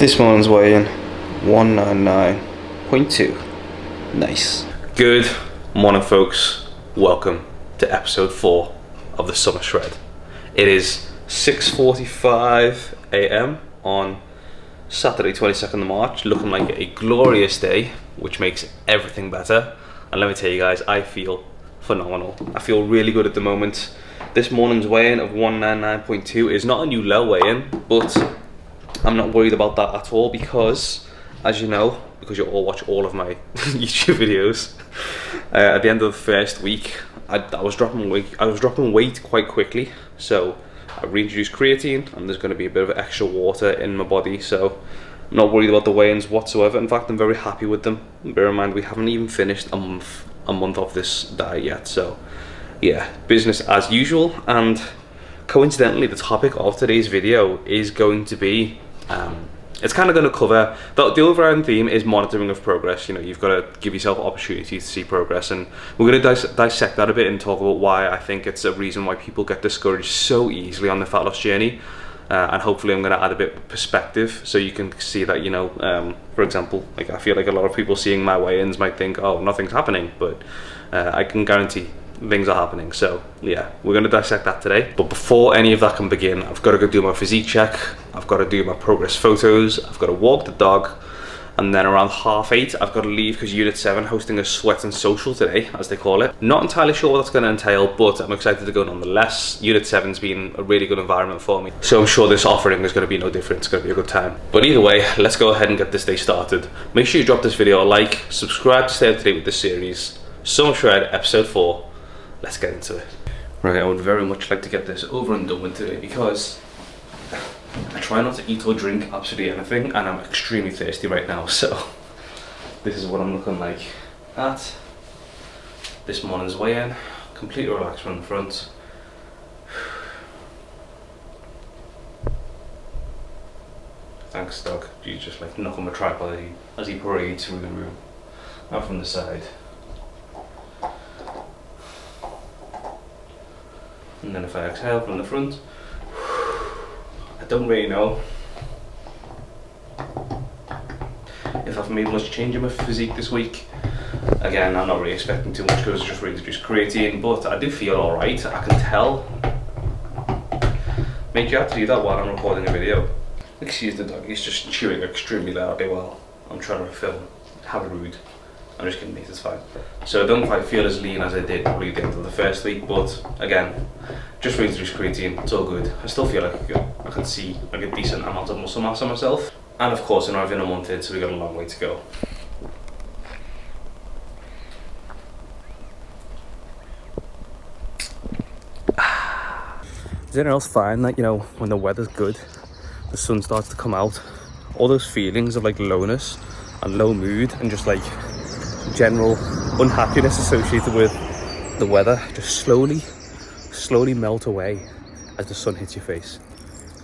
This morning's weighing 199.2. Nice. Good morning, folks. Welcome to episode 4 of the Summer Shred. It is 6:45 a.m. on Saturday 22nd of March, looking like a glorious day, which makes everything better. And let me tell you guys, I feel phenomenal. I feel really good at the moment. This morning's weigh-in of 199.2 is not a new low weigh-in, but I'm not worried about that at all because, as you know, because you all watch all of my YouTube videos, at the end of the first week, I was dropping weight quite quickly. So I reintroduced creatine, and there's going to be a bit of extra water in my body. So I'm not worried about the weigh-ins whatsoever. In fact, I'm very happy with them. Bear in mind, we haven't even finished a month of this diet yet. So yeah, business as usual. And coincidentally, the topic of today's video is going to be it's kind of going to cover the overriding theme is monitoring of progress. You know, you've got to give yourself opportunities to see progress, and we're going to dissect that a bit and talk about why I think it's a reason why people get discouraged so easily on the fat loss journey. And hopefully I'm going to add a bit of perspective so you can see that, you know, for example, like I feel like a lot of people seeing my weigh-ins might think, oh, nothing's happening, but I can guarantee things are happening. So yeah, we're going to dissect that today. But before any of that can begin, I've got to go do my physique check, I've got to do my progress photos, I've got to walk the dog, and then around 8:30 I've got to leave because Unit 7 hosting a sweat and social today, as they call it. Not entirely sure what that's going to entail, but I'm excited to go nonetheless. Unit 7's been a really good environment for me, so I'm sure this offering is going to be no different. It's going to be a good time. But either way, let's go ahead and get this day started. Make sure you drop this video a like, subscribe to stay up to date with this series. Summer Shred episode 4. Let's get into it. Right, I would very much like to get this over and done with today because I try not to eat or drink absolutely anything, and I'm extremely thirsty right now. So this is what I'm looking like at this morning's weigh-in. Completely relaxed from the front. Thanks, Doug. You just like knock on my tripod as he parades through the room. Now from the side. And then if I exhale from the front, I don't really know if I've made much change in my physique this week. Again, I'm not really expecting too much because I just reintroduced creatine, but I do feel alright. I can tell. Make you have to do that while I'm recording a video. Excuse the dog, he's just chewing extremely loudly while I'm trying to film. How rude. I'm just kidding, it's fine. So I don't quite feel as lean as I did probably at the end of the first week, but again, just reintroduced creatine, it's all good. I still feel like I can see like a decent amount of muscle mass on myself. And of course, I'm not even a month in, so we've got a long way to go. Does anyone else find that, you know, when the weather's good, the sun starts to come out, all those feelings of like lowness and low mood and just like general unhappiness associated with the weather just slowly melt away as the sun hits your face?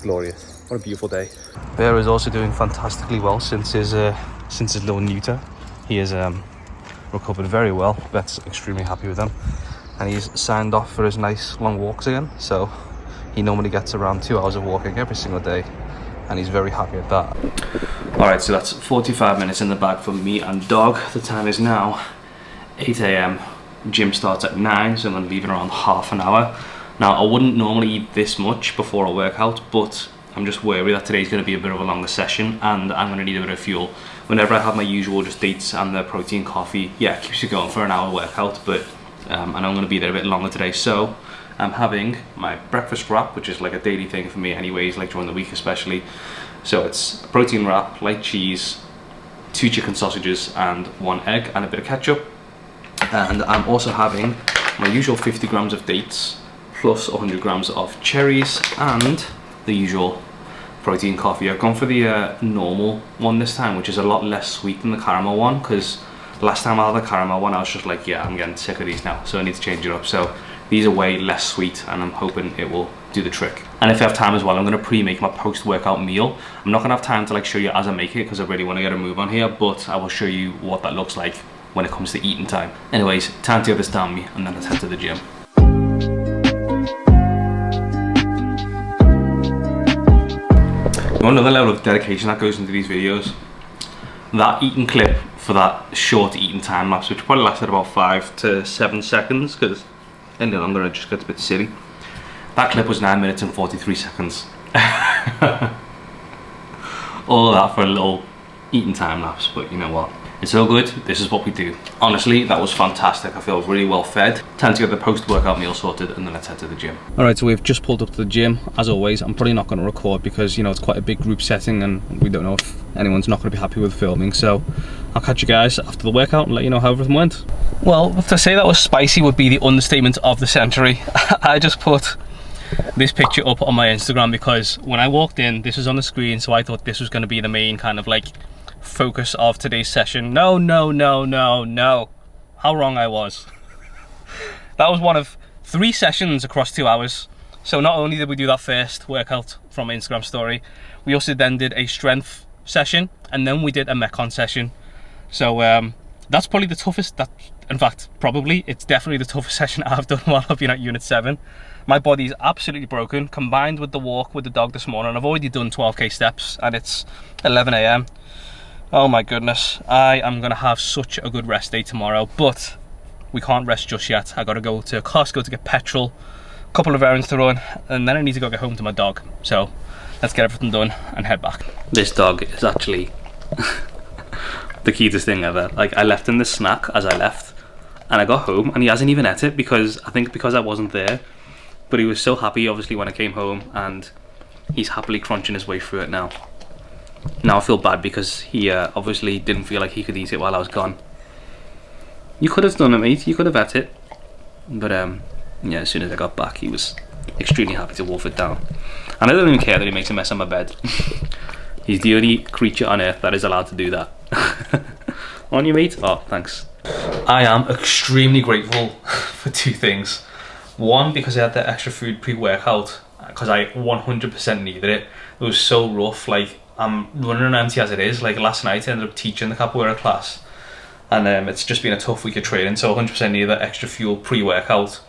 Glorious. What a beautiful day. Bear is also doing fantastically well since his little neuter. He has recovered very well. Bet's extremely happy with him, and he's signed off for his nice long walks again. So he normally gets around 2 hours of walking every single day, and he's very happy at that. Alright, so that's 45 minutes in the bag for me and dog. The time is now 8 a.m. Gym starts at 9, so I'm going to leave in around half an hour. Now, I wouldn't normally eat this much before a workout, but I'm just worried that today's going to be a bit of a longer session, and I'm going to need a bit of fuel. Whenever I have my usual just dates and the protein coffee, yeah, it keeps you going for an hour workout, but I know I'm going to be there a bit longer today, so I'm having my breakfast wrap, which is like a daily thing for me anyways, like during the week especially. So it's a protein wrap, light cheese, 2 chicken sausages and 1 egg and a bit of ketchup. And I'm also having my usual 50 grams of dates plus 100 grams of cherries and the usual protein coffee. I've gone for the normal one this time, which is a lot less sweet than the caramel one, because last time I had the caramel one I was just like, yeah, I'm getting sick of these now, so I need to change it up. So these are way less sweet, and I'm hoping it will do the trick. And if I have time as well, I'm going to pre-make my post-workout meal. I'm not going to have time to like show you as I make it because I really want to get a move on here, but I will show you what that looks like when it comes to eating time. Anyways, time to get this down me, and then let's head to the gym. Another level of dedication that goes into these videos. That eating clip for that short eating time lapse, which probably lasted about 5 to 7 seconds, because anything longer it just gets a bit silly. That clip was 9 minutes and 43 seconds. All of that for a little eating time lapse, but you know what? It's all good. This is what we do. Honestly, that was fantastic. I feel really well fed. Time to get the post-workout meal sorted, and then let's head to the gym. All right, so we've just pulled up to the gym. As always, I'm probably not going to record because, you know, it's quite a big group setting and we don't know if anyone's not going to be happy with filming. So I'll catch you guys after the workout and let you know how everything went. Well, to say that was spicy would be the understatement of the century. I just put this picture up on my Instagram because when I walked in, this was on the screen, so I thought this was going to be the main kind of like focus of today's session. No. How wrong I was. That was one of 3 sessions across 2 hours. So not only did we do that first workout from my Instagram story, we also then did a strength session, and then we did a Metcon session. So that's probably the toughest, in fact, it's definitely the toughest session I've done while I've been at Unit 7. My body's absolutely broken, combined with the walk with the dog this morning. I've already done 12k steps and it's 11 AM. Oh my goodness, I am gonna have such a good rest day tomorrow, but we can't rest just yet. I gotta go to Costco to get petrol, a couple of errands to run, and then I need to go get home to my dog. So let's get everything done and head back. This dog is actually the cutest thing ever. Like, I left him this snack as I left, and I got home and he hasn't even ate it because I wasn't there. But he was so happy, obviously, when I came home, and he's happily crunching his way through it now. Now I feel bad because he obviously didn't feel like he could eat it while I was gone. You could have done it, mate. You could have ate it. But yeah, as soon as I got back, he was extremely happy to wolf it down. And I don't even care that he makes a mess on my bed. He's the only creature on earth that is allowed to do that. Aren't you, mate? Oh, thanks. I am extremely grateful for 2 things. One, because I had that extra food pre-workout, because I 100% needed it. It was so rough, like, I'm running on empty as it is. Like, last night I ended up teaching the capoeira class, and it's just been a tough week of training, so 100% needed that extra fuel pre-workout.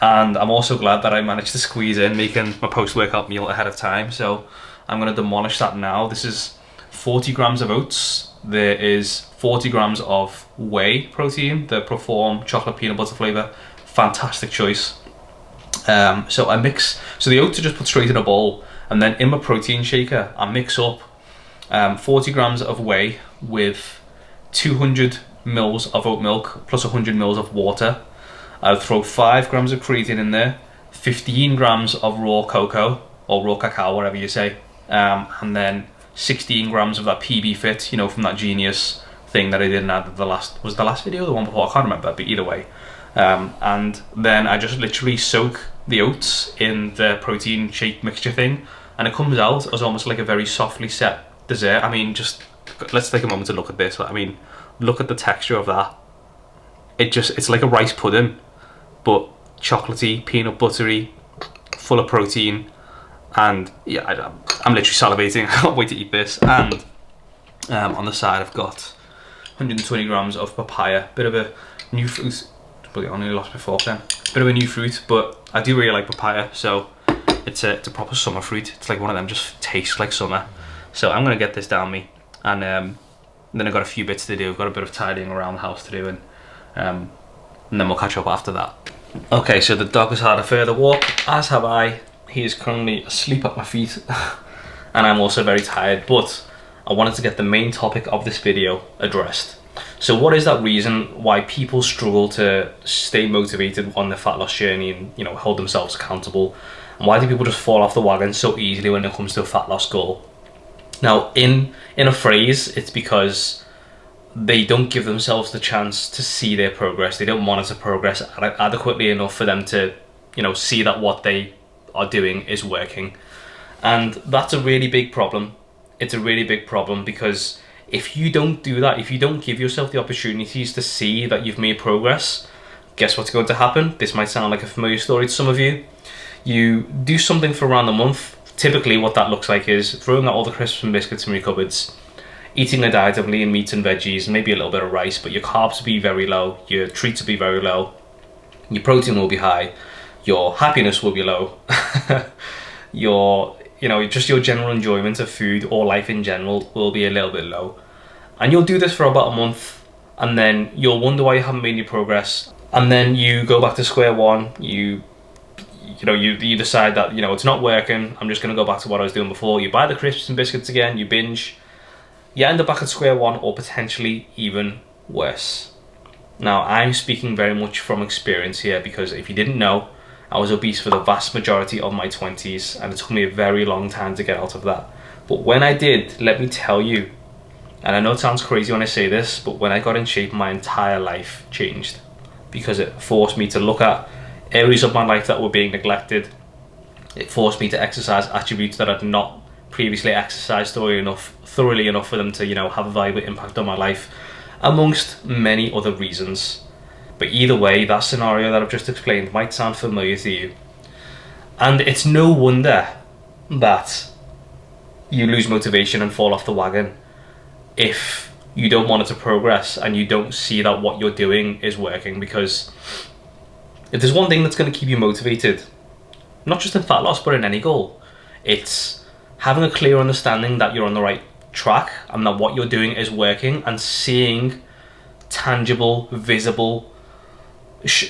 And I'm also glad that I managed to squeeze in making my post-workout meal ahead of time, so I'm going to demolish that now. This is 40 grams of oats. There is 40 grams of whey protein, the Perform chocolate peanut butter flavour. Fantastic choice. So the oats are just put straight in a bowl, and then in my protein shaker I mix up 40 grams of whey with 200 mils of oat milk plus 100 mils of water. I'll throw 5 grams of creatine in there, 15 grams of raw cocoa or raw cacao, whatever you say, and then 16 grams of that PB Fit, you know, from that Genius thing that I did in the last video, the one before, I can't remember, but either way. And then I just literally soak the oats in the protein shake mixture thing, and it comes out as almost like a very softly set dessert. I mean, just let's take a moment to look at this. I mean, look at the texture of that. It's like a rice pudding, but chocolatey, peanut buttery, full of protein, and yeah, I'm literally salivating. I can't wait to eat this. And on the side I've got 120 grams of papaya, bit of a new fruit. I only lost my fork then. Bit of a new fruit, but I do really like papaya, so it's a proper summer fruit. It's like one of them, just tastes like summer. So I'm gonna get this down me, and then I've got a few bits to do. I've got a bit of tidying around the house to do, and then we'll catch up after that. Okay, so the dog has had a further walk, as have I. He is currently asleep at my feet, and I'm also very tired, but I wanted to get the main topic of this video addressed. So what is that reason why people struggle to stay motivated on their fat loss journey and, you know, hold themselves accountable? And why do people just fall off the wagon so easily when it comes to a fat loss goal? Now, in a phrase, it's because they don't give themselves the chance to see their progress. They don't monitor progress adequately enough for them to, you know, see that what they are doing is working. And that's a really big problem. It's a really big problem because if you don't do that, if you don't give yourself the opportunities to see that you've made progress, guess what's going to happen? This might sound like a familiar story to some of you. You do something for around a month. Typically what that looks like is throwing out all the crisps and biscuits from your cupboards, eating a diet of lean meats and veggies, maybe a little bit of rice, but your carbs will be very low, your treats will be very low, your protein will be high, your happiness will be low, your you know, just your general enjoyment of food or life in general will be a little bit low. And you'll do this for about a month, and then you'll wonder why you haven't made any progress. And then you go back to square one. You decide that, you know, it's not working. I'm just going to go back to what I was doing before. You buy the crisps and biscuits again. You binge. You end up back at square one, or potentially even worse. Now, I'm speaking very much from experience here, because if you didn't know, I was obese for the vast majority of my 20s, and it took me a very long time to get out of that. But when I did, let me tell you, and I know it sounds crazy when I say this, but when I got in shape, my entire life changed, because it forced me to look at areas of my life that were being neglected. It forced me to exercise attributes that I'd not previously exercised thoroughly enough for them to, you know, have a valuable impact on my life, amongst many other reasons. But either way, that scenario that I've just explained might sound familiar to you. And it's no wonder that you lose motivation and fall off the wagon if you don't want it to progress and you don't see that what you're doing is working. Because if there's one thing that's going to keep you motivated, not just in fat loss but in any goal, it's having a clear understanding that you're on the right track and that what you're doing is working, and seeing tangible, visible,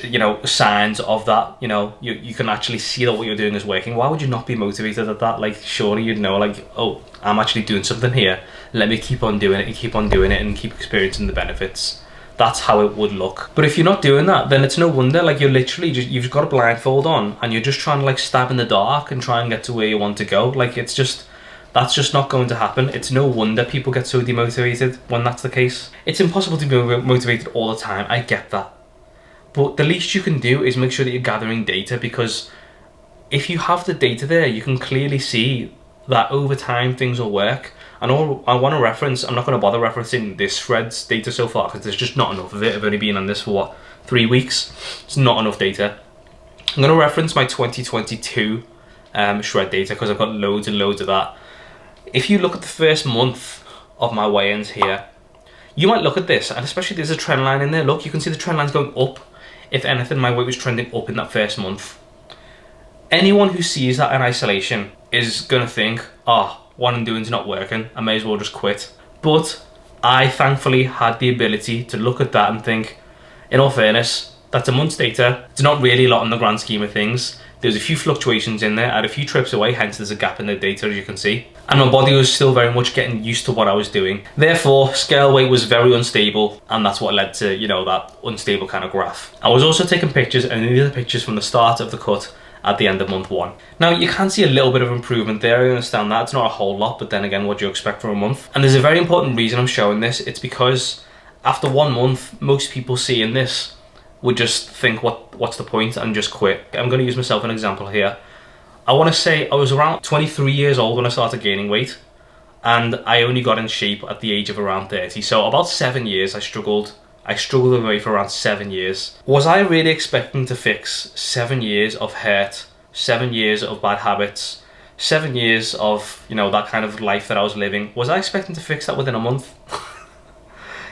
you know, signs of that. You know, you can actually see that what you're doing is working. Why would you not be motivated at that? Like, surely you'd know, like, oh, I'm actually doing something here. Let me keep on doing it and keep on doing it and keep experiencing the benefits. That's how it would look. But if you're not doing that, then it's no wonder, like, you're literally just, you've got a blindfold on and you're just trying to, like, stab in the dark and try and get to where you want to go. Like, it's just, that's just not going to happen. It's no wonder people get so demotivated when that's the case. It's impossible to be motivated all the time, I get that. But the least you can do is make sure that you're gathering data, because if you have the data there, you can clearly see that over time things will work. And all I want to reference, I'm not going to bother referencing this shred's data so far, because there's just not enough of it. I've only been on this for, what, 3 weeks? It's not enough data. I'm going to reference my 2022 shred data, because I've got loads and loads of that. If you look at the first month of my weigh-ins here, you might look at this, and especially there's a trend line in there. Look, you can see the trend line's going up. If anything, my weight was trending up in that first month. Anyone who sees that in isolation is going to think, oh, what I'm doing is not working, I may as well just quit. But I thankfully had the ability to look at that and think, in all fairness, that's a month's data. It's not really a lot in the grand scheme of things. There's a few fluctuations in there. I had a few trips away, hence there's a gap in the data, as you can see. And my body was still very much getting used to what I was doing. Therefore, scale weight was very unstable, and that's what led to, you know, that unstable kind of graph. I was also taking pictures, and these are the pictures from the start of the cut at the end of month 1. Now, you can see a little bit of improvement there. I understand that. It's not a whole lot, but then again, what do you expect from a month? And there's a very important reason I'm showing this. It's because after 1 month, most people seeing this would just think, what's the point, and just quit. I'm going to use myself as an example here. I want to say I was around 23 years old when I started gaining weight, and I only got in shape at the age of around 30. So about 7 years I struggled with weight for around 7 years. Was I really expecting to fix 7 years of hurt, 7 years of bad habits, 7 years of, you know, that kind of life that I was living? Was I expecting to fix that within a month?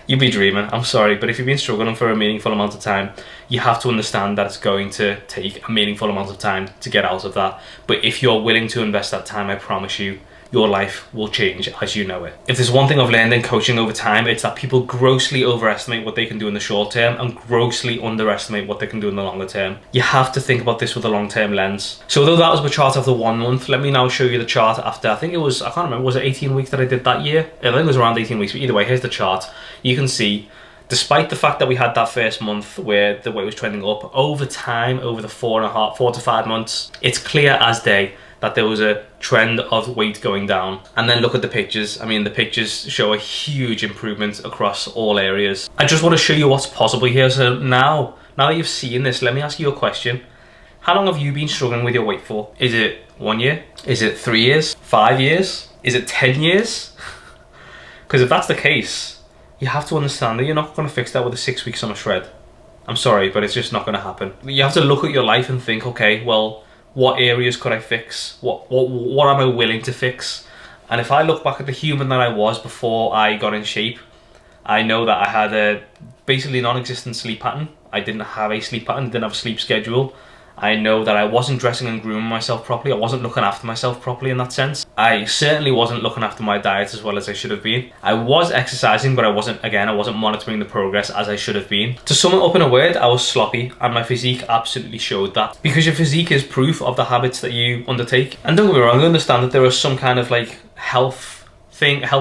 You'd be dreaming, I'm sorry, but if you've been struggling for a meaningful amount of time, you have to understand that it's going to take a meaningful amount of time to get out of that. But if you're willing to invest that time, I promise you, your life will change as you know it. If there's one thing I've learned in coaching over time, it's that people grossly overestimate what they can do in the short term and grossly underestimate what they can do in the longer term. You have to think about this with a long-term lens. So although that was the chart after 1 month, let me now show you the chart after, I think it was, I can't remember, was it 18 weeks that I did that year? I think it was around 18 weeks, but either way, here's the chart. You can see, despite the fact that we had that first month where the weight was trending up, over time, over the 4 to 5 months, it's clear as day that there was a trend of weight going down. And then look at the pictures. I mean, the pictures show a huge improvement across all areas. I just want to show you what's possible here. So now that you've seen this, let me ask you a question. How long have you been struggling with your weight for? Is it 1 year? Is it 3 years? 5 years? Is it 10 years? Because if that's the case, you have to understand that you're not going to fix that with a 6 week summer shred. I'm sorry, but it's just not going to happen. You have to look at your life and think, okay, well, what areas could I fix? What am I willing to fix? And if I look back at the human that I was before I got in shape, I know that I had a basically non-existent sleep pattern. I didn't have a sleep pattern, didn't have a sleep schedule. I know that I wasn't dressing and grooming myself properly. I wasn't looking after myself properly in that sense. I certainly wasn't looking after my diet as well as I should have been. I was exercising, but I wasn't monitoring the progress as I should have been. To sum it up in a word, I was sloppy, and my physique absolutely showed that. Because your physique is proof of the habits that you undertake. And don't get me wrong, I understand that there are some kind of like health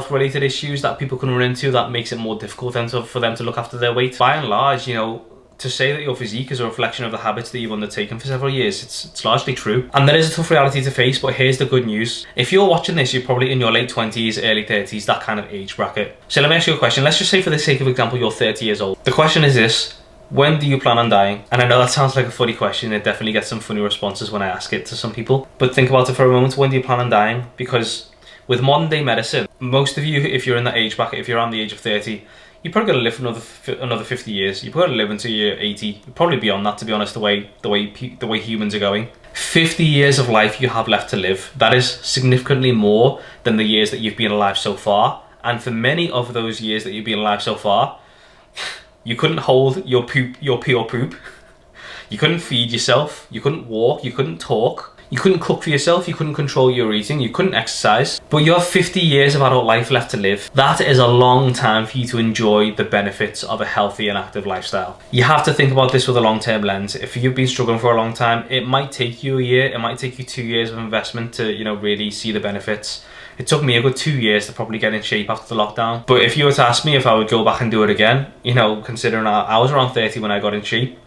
related issues that people can run into that makes it more difficult for them to look after their weight. By and large, you know, to say that your physique is a reflection of the habits that you've undertaken for several years, it's largely true. And there is a tough reality to face, but here's the good news. If you're watching this, you're probably in your late 20s, early 30s, that kind of age bracket. So let me ask you a question. Let's just say for the sake of example, you're 30 years old. The question is this: when do you plan on dying? And I know that sounds like a funny question. It definitely gets some funny responses when I ask it to some people. But think about it for a moment. When do you plan on dying? Because with modern day medicine, most of you, if you're in that age bracket, if you're around the age of 30, you're probably going to live for another 50 years. You're probably going to live until you're 80, probably beyond that, to be honest, the way humans are going. 50 years of life you have left to live. That is significantly more than the years that you've been alive so far. And for many of those years that you've been alive so far, you couldn't hold your pure poop. You couldn't feed yourself. You couldn't walk. You couldn't talk. You couldn't cook for yourself, you couldn't control your eating, you couldn't exercise, but you have 50 years of adult life left to live. That is a long time for you to enjoy the benefits of a healthy and active lifestyle. You have to think about this with a long-term lens. If you've been struggling for a long time, it might take you a year, it might take you 2 years of investment to, you know, really see the benefits. It took me a good 2 years to probably get in shape after the lockdown. But if you were to ask me if I would go back and do it again, you know, considering I was around 30 when I got in shape,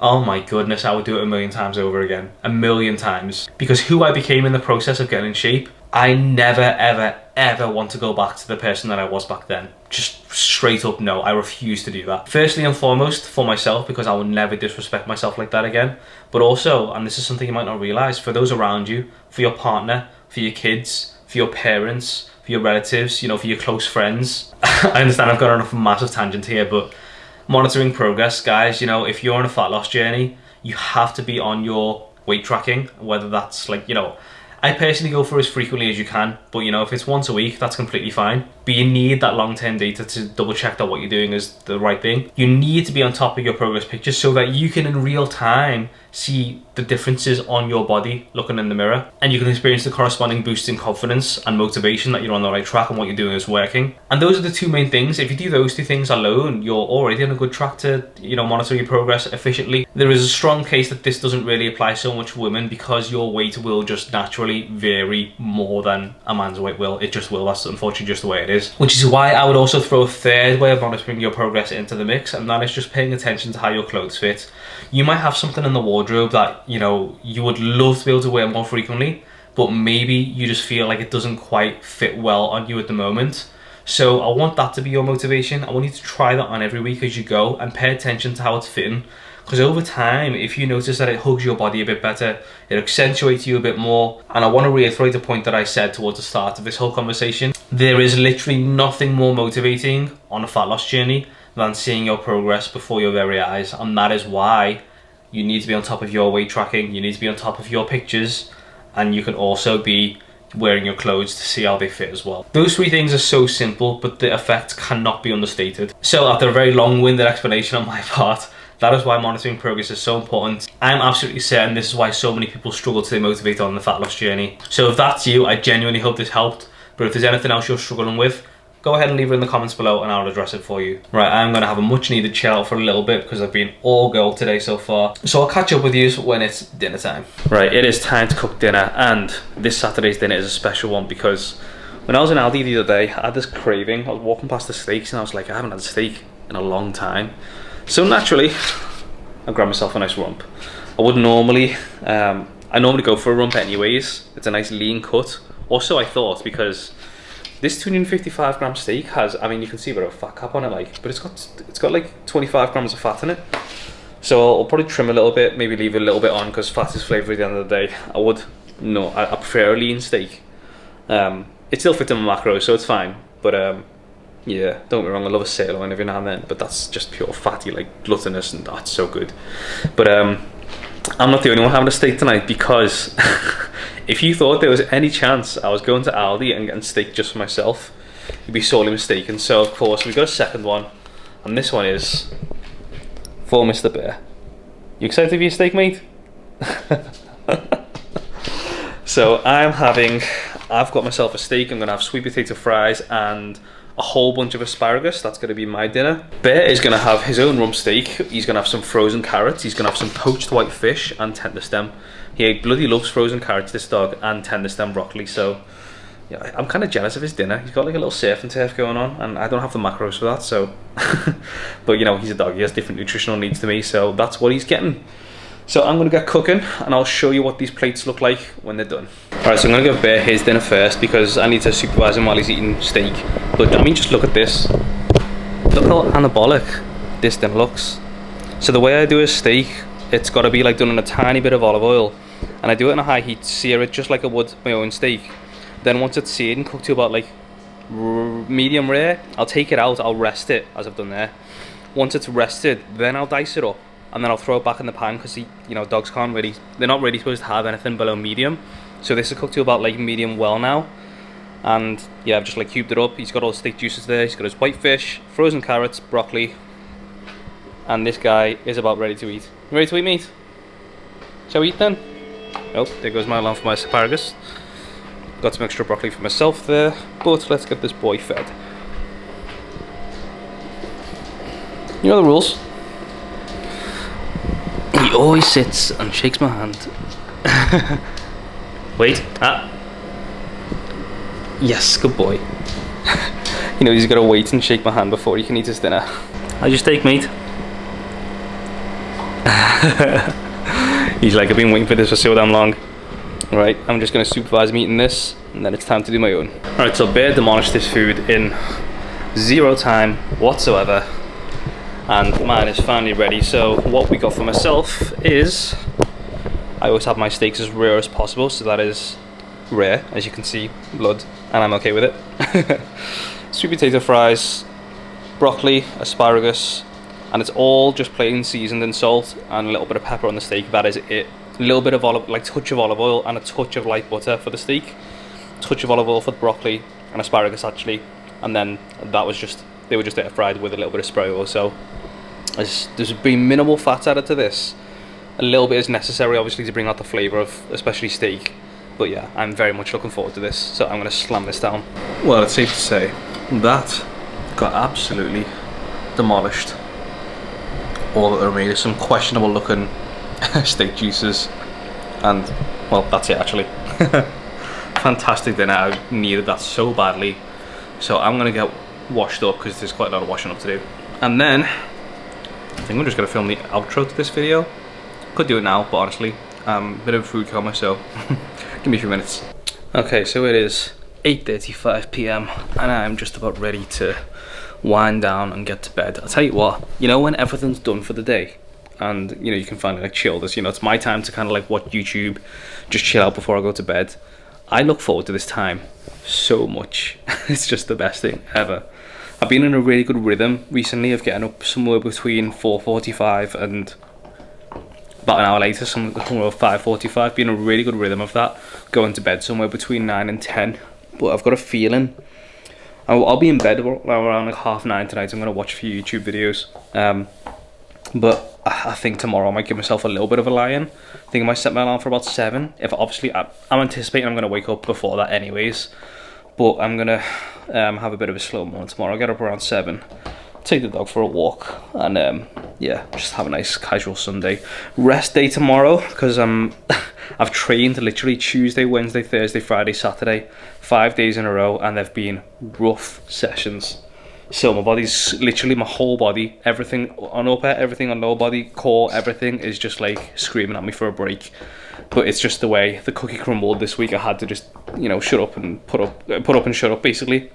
oh my goodness, I would do it a million times over again. A million times. Because who I became in the process of getting in shape, I never, ever, ever want to go back to the person that I was back then. Just straight up no, I refuse to do that. Firstly and foremost, for myself, because I will never disrespect myself like that again. But also, and this is something you might not realise, for those around you, for your partner, for your kids, for your parents, for your relatives, you know, for your close friends. I understand I've got on a massive tangent here, but monitoring progress, guys, you know, if you're on a fat loss journey, you have to be on your weight tracking, whether that's like, you know, I personally go for as frequently as you can, but you know, if it's once a week, that's completely fine. But you need that long-term data to double check that what you're doing is the right thing. You need to be on top of your progress pictures so that you can in real time see the differences on your body looking in the mirror, and you can experience the corresponding boost in confidence and motivation that you're on the right track and what you're doing is working. And those are the two main things. If you do those two things alone, you're already on a good track to, you know, monitor your progress efficiently. There is a strong case that this doesn't really apply so much for women because your weight will just naturally vary more than a man's weight will. It just will. That's unfortunately just the way it is. Which is why I would also throw a third way of monitoring your progress into the mix, and that is just paying attention to how your clothes fit. You might have something in the wardrobe that, you know, you would love to be able to wear more frequently, but maybe you just feel like it doesn't quite fit well on you at the moment. So I want that to be your motivation. I want you to try that on every week as you go and pay attention to how it's fitting. Because over time, if you notice that it hugs your body a bit better, it accentuates you a bit more. And I want to reiterate the point that I said towards the start of this whole conversation. There is literally nothing more motivating on a fat loss journey than seeing your progress before your very eyes. And that is why you need to be on top of your weight tracking, you need to be on top of your pictures, and you can also be wearing your clothes to see how they fit as well. Those three things are so simple, but the effect cannot be understated. So after a very long-winded explanation on my part, that is why monitoring progress is so important. I'm absolutely certain this is why so many people struggle to stay motivated on the fat loss journey. So if that's you, I genuinely hope this helped. But if there's anything else you're struggling with, go ahead and leave it in the comments below and I'll address it for you. Right, I'm gonna have a much needed chill out for a little bit because I've been all go today so far. So I'll catch up with you when it's dinner time. Right, it is time to cook dinner, and this Saturday's dinner is a special one because when I was in Aldi the other day, I had this craving. I was walking past the steaks and I was like, I haven't had a steak in a long time. So naturally, I grabbed myself a nice rump. I wouldn't normally, I normally go for a rump anyways. It's a nice lean cut. Also, I thought because this 255 gram steak has, I mean, you can see a bit of a fat cap on it, like, but it's got like 25 grams of fat in it. So I'll probably trim a little bit, maybe leave it a little bit on because fat is flavour at the end of the day. I prefer a lean steak. It still fits in my macros, so it's fine. But yeah, don't get me wrong, I love a sirloin every now and then, but that's just pure fatty, like gluttonous, and that's so good. But I'm not the only one having a steak tonight because if you thought there was any chance I was going to Aldi and getting steak just for myself, you'd be sorely mistaken. So of course we've got a second one, and this one is for Mr. Bear. You excited for your steak, mate? So I've got myself a steak. I'm gonna have sweet potato fries and a whole bunch of asparagus. That's gonna be my dinner. Bear is gonna have his own rump steak. He's gonna have some frozen carrots. He's gonna have some poached white fish and tender stem. He bloody loves frozen carrots, this dog, and tender stem broccoli. So yeah, I'm kind of jealous of his dinner. He's got like a little surf and turf going on, and I don't have the macros for that. So, but you know, he's a dog. He has different nutritional needs to me, so that's what he's getting. So I'm gonna get cooking and I'll show you what these plates look like when they're done. Alright, so I'm gonna give Bear his dinner first because I need to supervise him while he's eating steak. But I mean, just look at this. Look how anabolic this dinner looks. So the way I do a steak, it's gotta be like done in a tiny bit of olive oil. And I do it in a high heat, sear it just like I would my own steak. Then once it's seared and cooked to about like medium rare, I'll take it out, I'll rest it as I've done there. Once it's rested, then I'll dice it up. And then I'll throw it back in the pan because, you know, dogs can't really, they're not really supposed to have anything below medium. So this is cooked to about like medium well now. And yeah, I've just like cubed it up. He's got all the steak juices there. He's got his white fish, frozen carrots, broccoli. And this guy is about ready to eat. You ready to eat meat? Shall we eat then? Nope, there goes my alarm for my asparagus. Got some extra broccoli for myself there. But let's get this boy fed. You know the rules. He always sits and shakes my hand. Wait. Yes, good boy. You know, he's got to wait and shake my hand before he can eat his dinner. How's your steak, mate? He's like, I've been waiting for this for so damn long. Right, I'm just going to supervise him eating this, and then it's time to do my own. Alright, so Bear demolished this food in 0 time whatsoever. And mine is finally ready. So what we got for myself is, I always have my steaks as rare as possible, so that is rare, as you can see, blood, and I'm okay with it. Sweet potato fries, broccoli, asparagus, and it's all just plain seasoned in salt and a little bit of pepper on the steak. That is it. A little bit of touch of olive oil and a touch of light butter for the steak, touch of olive oil for the broccoli and asparagus actually, and then that was just, they were just air fried with a little bit of spray oil. So there's been minimal fat added to this. A little bit is necessary obviously to bring out the flavour of especially steak, but yeah, I'm very much looking forward to this, so I'm going to slam this down. Well, it's safe to say that got absolutely demolished. All that remained is some questionable looking steak juices, and well, that's it actually. Fantastic dinner. I needed that so badly, so I'm going to get washed up because there's quite a lot of washing up to do, and then I think I'm just going to film the outro to this video. Could do it now, but honestly, bit of a food coma, so give me a few minutes. Okay, so it is 8:35 p.m. and I'm just about ready to wind down and get to bed. I'll tell you what, you know, when everything's done for the day and you know you can finally like chill, this, you know, it's my time to kind of like watch YouTube, just chill out before I go to bed. I look forward to this time so much. It's just the best thing ever. I've been in a really good rhythm recently of getting up somewhere between 4:45 and about an hour later, somewhere 5:45. Been in a really good rhythm of that. Going to bed somewhere between 9 and 10. But I've got a feeling I'll be in bed around like 9:30 tonight. I'm going to watch a few YouTube videos. But I think tomorrow I might give myself a little bit of a lie-in. I think I might set my alarm for about 7. If obviously I'm anticipating I'm going to wake up before that anyways. But I'm going to have a bit of a slow morning tomorrow. I'll get up around 7. Take the dog for a walk, and yeah, just have a nice casual Sunday. Rest day tomorrow because I've trained literally Tuesday, Wednesday, Thursday, Friday, Saturday, 5 days in a row, and they've been rough sessions. So my body's literally, my whole body, everything on upper, everything on lower body, core, everything is just like screaming at me for a break. But it's just the way the cookie crumbled this week. I had to just, you know, shut up and put up and shut up basically.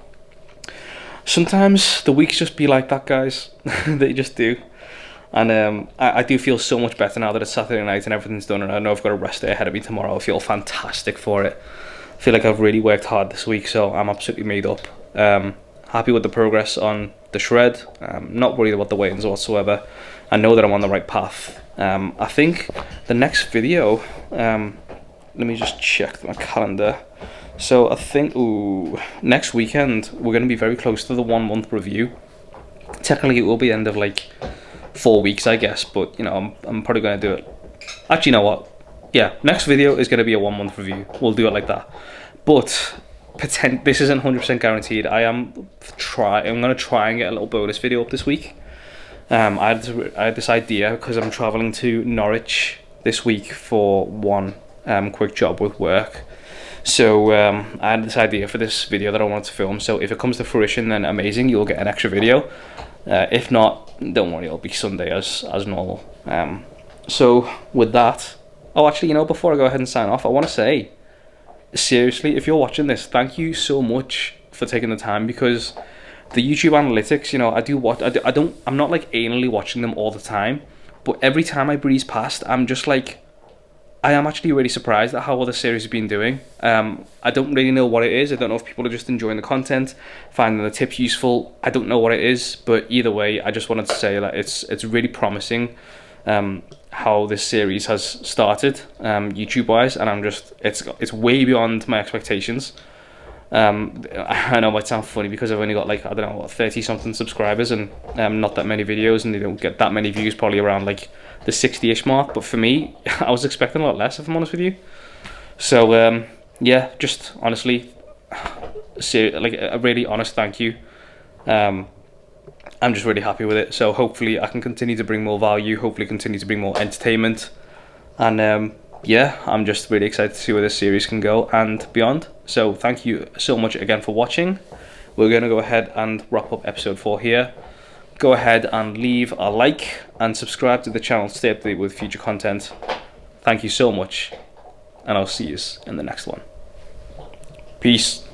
Sometimes the weeks just be like that, guys. They just do. And I do feel so much better now that it's Saturday night and everything's done, and I know I've got a rest day ahead of me tomorrow. I feel fantastic for it. I feel like I've really worked hard this week, so I'm absolutely made up. Happy with the progress on the shred. Not worried about the weigh-ins whatsoever. I know that I'm on the right path. I think the next video, let me just check my calendar. So I think, next weekend we're going to be very close to the 1 month review. Technically it will be end of like 4 weeks, I guess, but you know, I'm probably going to do it. Actually, you know what? yeah, next video is going to be a 1 month review. We'll do it like that. But this isn't 100% guaranteed. I'm going to try and get a little bonus video up this week. I had this idea because I'm traveling to Norwich this week for one quick job with work. So I had this idea for this video that I wanted to film. So if it comes to fruition, then amazing, you'll get an extra video. If not, don't worry, it'll be Sunday as normal. So with that, oh, actually, you know, before I go ahead and sign off, I want to say, seriously, if you're watching this, thank you so much for taking the time, because the YouTube analytics, you know, I'm not like anally watching them all the time, but every time I breeze past, I'm just like, I am actually really surprised at how well the series has been doing. I don't really know what it is. I don't know if people are just enjoying the content, finding the tips useful. I don't know what it is, but either way, I just wanted to say that it's really promising how this series has started, YouTube wise, and it's way beyond my expectations. I know it might sound funny because I've only got like, I don't know, 30 something subscribers and not that many videos, and they don't get that many views, probably around like the 60-ish mark. But for me, I was expecting a lot less, if I'm honest with you. So yeah, just honestly, like a really honest thank you. I'm just really happy with it. So hopefully I can continue to bring more value, hopefully continue to bring more entertainment, and yeah, I'm just really excited to see where this series can go and beyond. So thank you so much again for watching. We're going to go ahead and wrap up episode 4 here. Go ahead and leave a like and subscribe to the channel to stay up to date with future content. Thank you so much, and I'll see you in the next one. Peace.